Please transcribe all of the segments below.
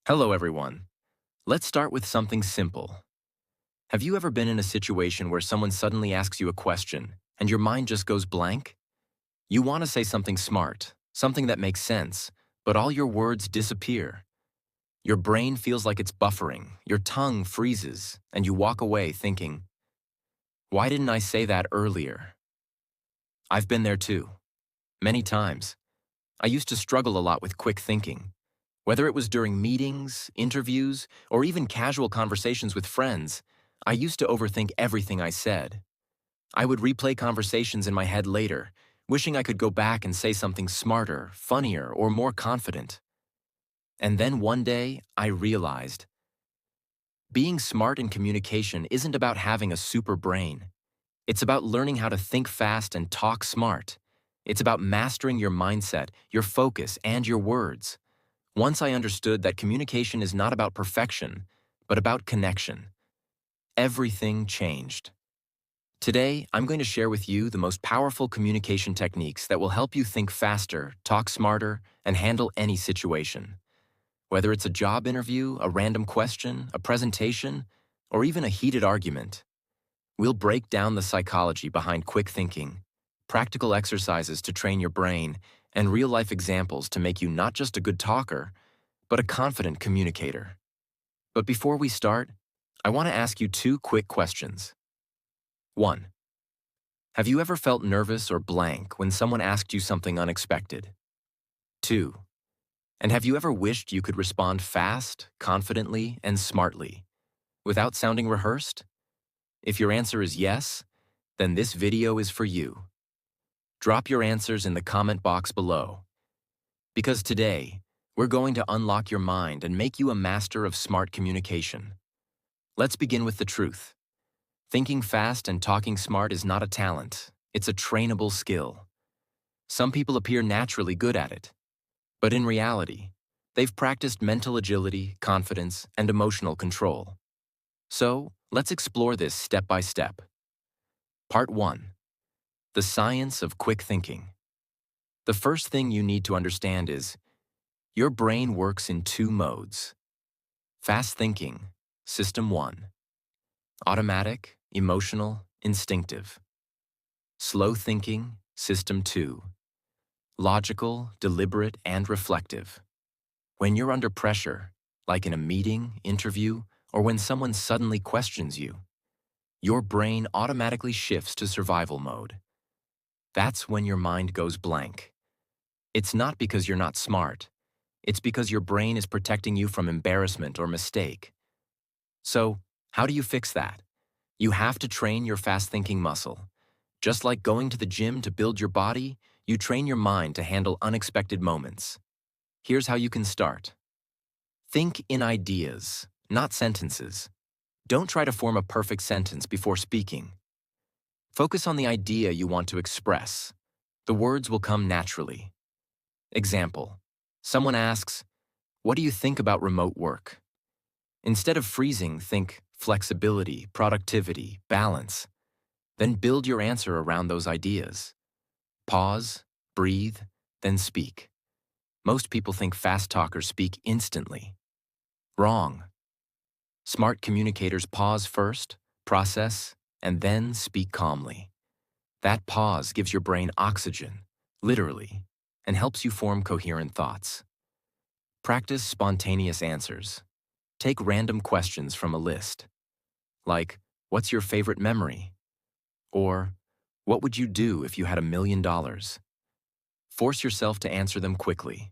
Hello, everyone. Let's start with something simple. Have you ever been in a situation where someone suddenly asks you a question and your mind just goes blank? You want to say something smart, something that makes sense, but all your words disappear. Your brain feels like it's buffering, your tongue freezes, and you walk away thinking, why didn't I say that earlier? I've been there too, many times. I used to struggle a lot with quick thinking. Whether it was during meetings, interviews, or even casual conversations with friends, I used to overthink everything I said. I would replay conversations in my head later, wishing I could go back and say something smarter, funnier, or more confident. And then one day, I realized being smart in communication isn't about having a super brain. It's about learning how to think fast and talk smart. It's about mastering your mindset, your focus, and your words. Once I understood that communication is not about perfection, but about connection, everything changed. Today, I'm going to share with you the most powerful communication techniques that will help you think faster, talk smarter, and handle any situation. Whether it's a job interview, a random question, a presentation, or even a heated argument, we'll break down the psychology behind quick thinking, practical exercises to train your brain, and real-life examples to make you not just a good talker, but a confident communicator. But before we start, I want to ask you two quick questions. 1. Have you ever felt nervous or blank when someone asked you something unexpected? 2. And have you ever wished you could respond fast, confidently, and smartly, without sounding rehearsed? If your answer is yes, then this video is for you. Drop your answers in the comment box below. Because today, we're going to unlock your mind and make you a master of smart communication. Let's begin with the truth. Thinking fast and talking smart is not a talent, it's a trainable skill. Some people appear naturally good at it, but in reality, they've practiced mental agility, confidence, and emotional control. So, let's explore this step by step. Part 1. The science of quick thinking. The first thing you need to understand is your brain works in two modes. Fast thinking, System 1. Automatic, emotional, instinctive. Slow thinking, System 2. Logical, deliberate, and reflective. When you're under pressure, like in a meeting, interview, or when someone suddenly questions you, your brain automatically shifts to survival mode. That's when your mind goes blank. It's not because you're not smart. It's because your brain is protecting you from embarrassment or mistake. So, how do you fix that? You have to train your fast-thinking muscle. Just like going to the gym to build your body, you train your mind to handle unexpected moments. Here's how you can start. Think in ideas, not sentences. Don't try to form a perfect sentence before speaking. Focus on the idea you want to express. The words will come naturally. Example. Someone asks, "What do you think about remote work?" Instead of freezing, think flexibility, productivity, balance. Then build your answer around those ideas. Pause, breathe, then speak. Most people think fast talkers speak instantly. Wrong. Smart communicators pause first, process, and then speak calmly. That pause gives your brain oxygen, literally, and helps you form coherent thoughts. Practice spontaneous answers. Take random questions from a list, like, what's your favorite memory? Or, what would you do if you had $1 million? Force yourself to answer them quickly,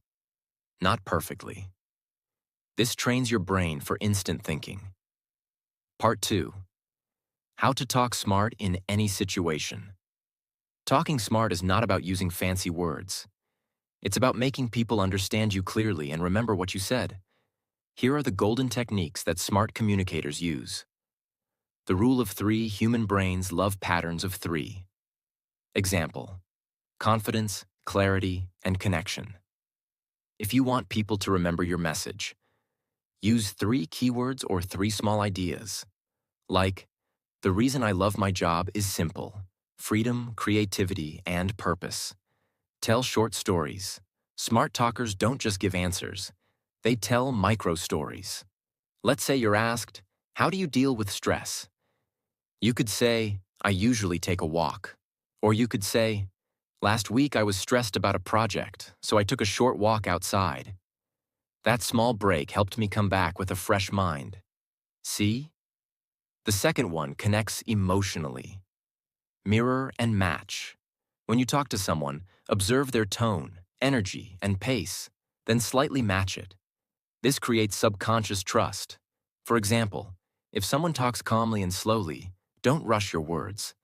not perfectly. This trains your brain for instant thinking. Part 2. How to talk smart in any situation. Talking smart is not about using fancy words. It's about making people understand you clearly and remember what you said. Here are the golden techniques that smart communicators use. The rule of 3: human brains love patterns of 3. Example: confidence, clarity, and connection. If you want people to remember your message, use 3 keywords or 3 small ideas. Like, the reason I love my job is simple: freedom, creativity, and purpose. Tell short stories. Smart talkers don't just give answers. They tell micro stories. Let's say you're asked, how do you deal with stress? You could say, I usually take a walk. Or you could say, last week I was stressed about a project, so I took a short walk outside. That small break helped me come back with a fresh mind. See? The second one connects emotionally. Mirror and match. When you talk to someone, observe their tone, energy, and pace, then slightly match it. This creates subconscious trust. For example, if someone talks calmly and slowly, don't rush your words.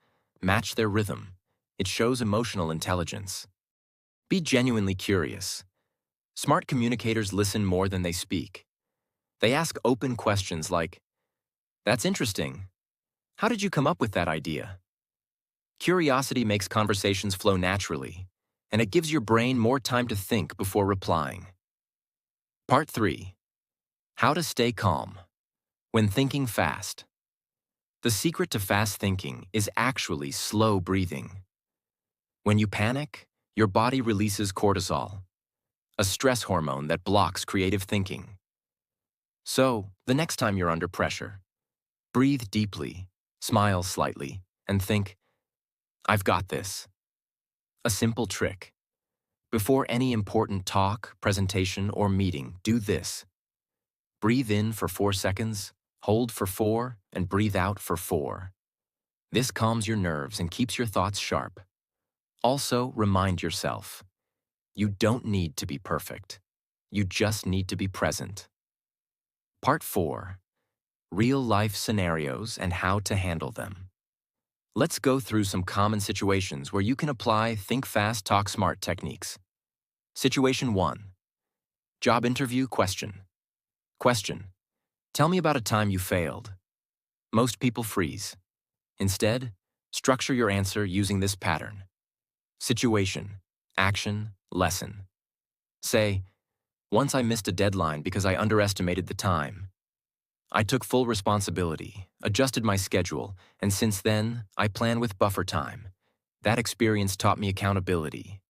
Match their rhythm. It shows emotional intelligence. Be genuinely curious. Smart communicators listen more than they speak. They ask open questions like, that's interesting. How did you come up with that idea? Curiosity makes conversations flow naturally, and it gives your brain more time to think before replying. Part 3. How to stay calm. When thinking fast. The secret to fast thinking is actually slow breathing. When you panic, your body releases cortisol, a stress hormone that blocks creative thinking. So, the next time you're under pressure, breathe deeply, smile slightly, and think, I've got this. A simple trick. Before any important talk, presentation, or meeting, do this. Breathe in for 4 seconds, hold for 4, and breathe out for 4. This calms your nerves and keeps your thoughts sharp. Also, remind yourself, you don't need to be perfect. You just need to be present. Part 4. Real-life scenarios and how to handle them. Let's go through some common situations where you can apply Think Fast, Talk Smart techniques. Situation 1. Job interview question. Question. Tell me about a time you failed. Most people freeze. Instead, structure your answer using this pattern. Situation, action, lesson. Say, once I missed a deadline because I underestimated the time. I took full responsibility, adjusted my schedule, and since then, I plan with buffer time. That experience taught me accountability.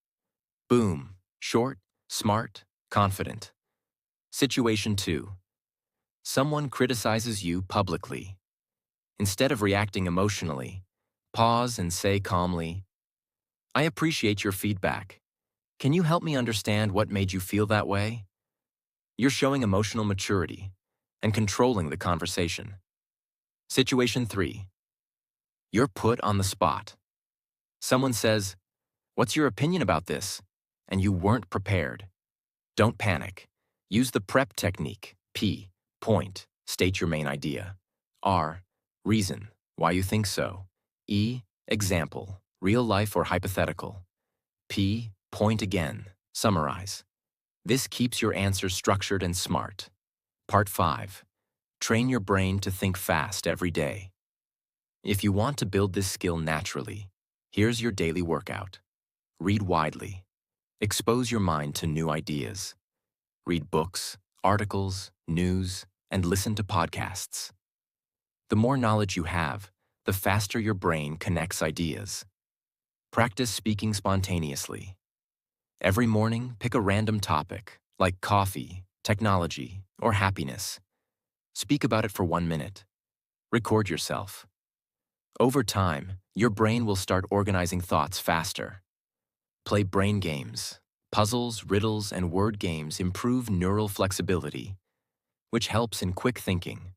Boom. Short, smart, confident. Situation 2. Someone criticizes you publicly. Instead of reacting emotionally, pause and say calmly, I appreciate your feedback. Can you help me understand what made you feel that way? You're showing emotional maturity and controlling the conversation. Situation 3. You're put on the spot. Someone says, what's your opinion about this? And you weren't prepared. Don't panic. Use the PREP technique. P. Point. State your main idea. R. Reason. Why you think so. E. Example. Real life or hypothetical. P. Point again. Summarize. This keeps your answer structured and smart. Part 5. Train your brain to think fast every day. If you want to build this skill naturally, here's your daily workout. Read widely. Expose your mind to new ideas. Read books, articles, news, and listen to podcasts. The more knowledge you have, the faster your brain connects ideas. Practice speaking spontaneously. Every morning, pick a random topic, like coffee, technology, or happiness. Speak about it for 1 minute. Record yourself. Over time, your brain will start organizing thoughts faster. Play brain games. Puzzles, riddles, and word games improve neural flexibility, which helps in quick thinking.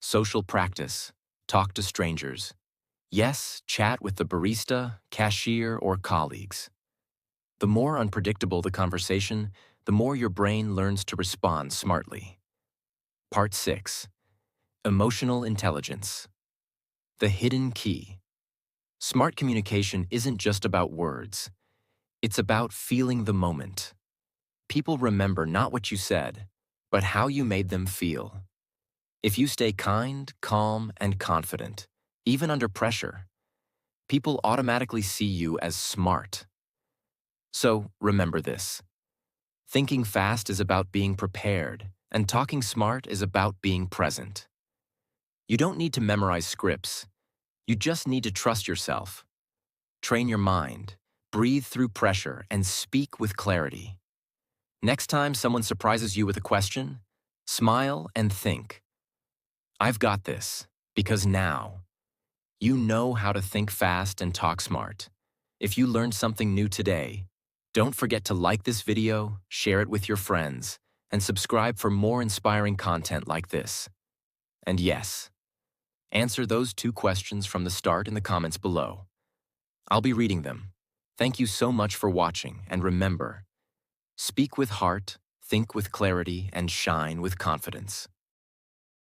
Social practice. Talk to strangers. Yes, chat with the barista, cashier, or colleagues. The more unpredictable the conversation, the more your brain learns to respond smartly. Part 6. Emotional intelligence. The hidden key. Smart communication isn't just about words. It's about feeling the moment. People remember not what you said, but how you made them feel. If you stay kind, calm, and confident, even under pressure, people automatically see you as smart. So remember this. Thinking fast is about being prepared, and talking smart is about being present. You don't need to memorize scripts. You just need to trust yourself. Train your mind, breathe through pressure, and speak with clarity. Next time someone surprises you with a question, smile and think, I've got this, because now you know how to think fast and talk smart. If you learned something new today, don't forget to like this video, share it with your friends, and subscribe for more inspiring content like this. And yes, answer those 2 questions from the start in the comments below. I'll be reading them. Thank you so much for watching, and remember, speak with heart, think with clarity, and shine with confidence.